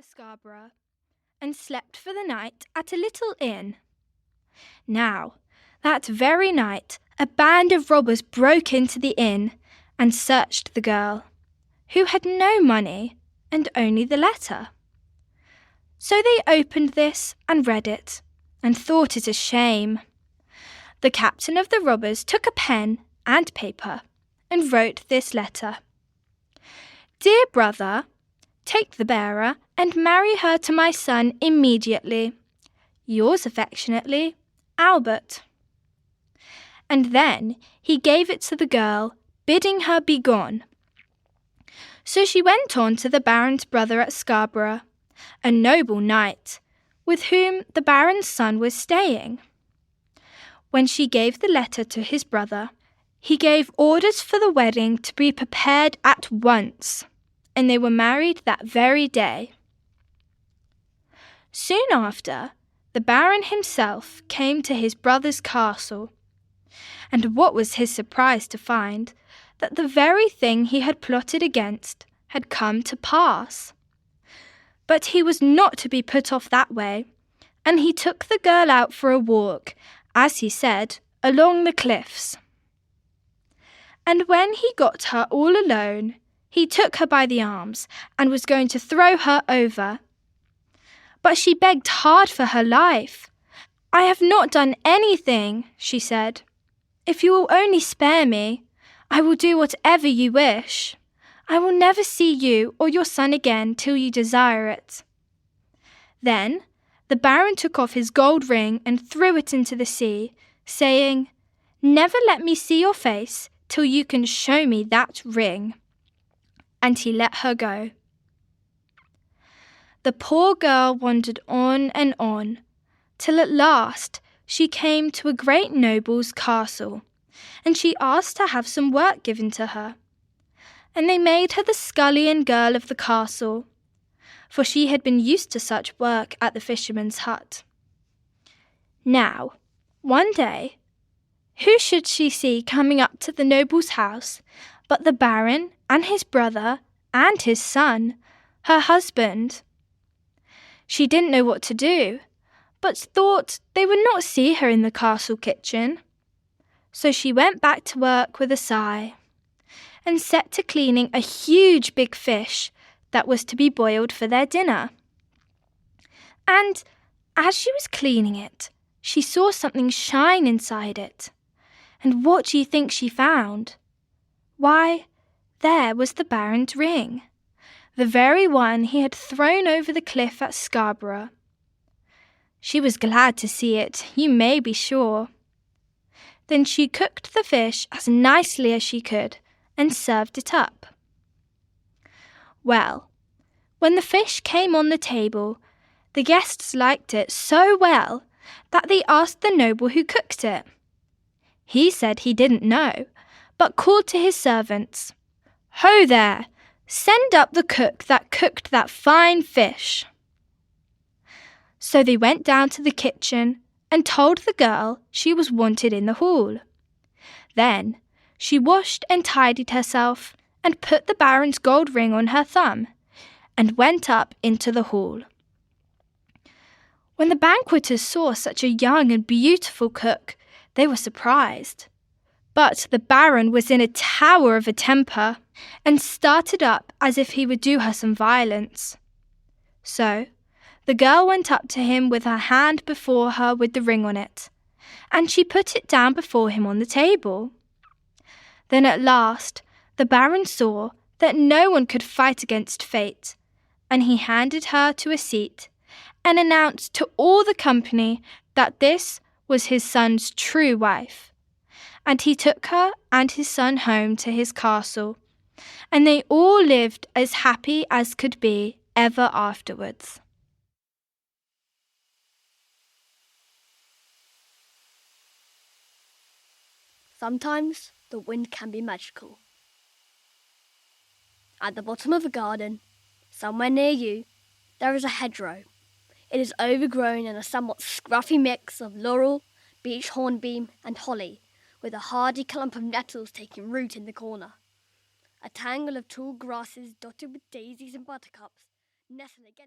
for Scarborough and slept for the night at a little inn. Now, that very night, a band of robbers broke into the inn and searched the girl, who had no money and only the letter. So they opened this and read it, and thought it a shame. The captain of the robbers took a pen and paper and wrote this letter. "Dear brother, take the bearer and marry her to my son immediately. Yours affectionately, Albert." And then he gave it to the girl, bidding her be gone. So she went on to the baron's brother at Scarborough, a noble knight, with whom the baron's son was staying. When she gave the letter to his brother, he gave orders for the wedding to be prepared at once, and they were married that very day. Soon after, the baron himself came to his brother's castle, and what was his surprise to find that the very thing he had plotted against had come to pass. But he was not to be put off that way, and he took the girl out for a walk, as he said, along the cliffs. And when he got her all alone, he took her by the arms and was going to throw her over. But she begged hard for her life. "I have not done anything," she said. "If you will only spare me, I will do whatever you wish. I will never see you or your son again till you desire it." Then the baron took off his gold ring and threw it into the sea, saying, "Never let me see your face till you can show me that ring." And he let her go. The poor girl wandered on, till at last she came to a great noble's castle, and she asked to have some work given to her. And they made her the scullion girl of the castle, for she had been used to such work at the fisherman's hut. Now, one day, who should she see coming up to the noble's house but the baron and his brother and his son, her husband. She didn't know what to do, but thought they would not see her in the castle kitchen. So she went back to work with a sigh, and set to cleaning a huge big fish that was to be boiled for their dinner. And as she was cleaning it, she saw something shine inside it. And what do you think she found? Why, there was the baron's ring, the very one he had thrown over the cliff at Scarborough. She was glad to see it, you may be sure. Then she cooked the fish as nicely as she could and served it up. Well, when the fish came on the table, the guests liked it so well that they asked the noble who cooked it. He said he didn't know, but called to his servants, "Ho there! Send up the cook that cooked that fine fish." So they went down to the kitchen and told the girl she was wanted in the hall. Then she washed and tidied herself and put the baron's gold ring on her thumb and went up into the hall. When the banqueters saw such a young and beautiful cook, they were surprised. But the baron was in a tower of a temper and started up as if he would do her some violence. So the girl went up to him with her hand before her with the ring on it, and she put it down before him on the table. Then at last the baron saw that no one could fight against fate, and he handed her to a seat and announced to all the company that this was his son's true wife. And he took her and his son home to his castle, and they all lived as happy as could be ever afterwards. Sometimes the wind can be magical. At the bottom of a garden, somewhere near you, there is a hedgerow. It is overgrown in a somewhat scruffy mix of laurel, beech hornbeam, and holly, with a hardy clump of nettles taking root in the corner. A tangle of tall grasses dotted with daisies and buttercups nestle against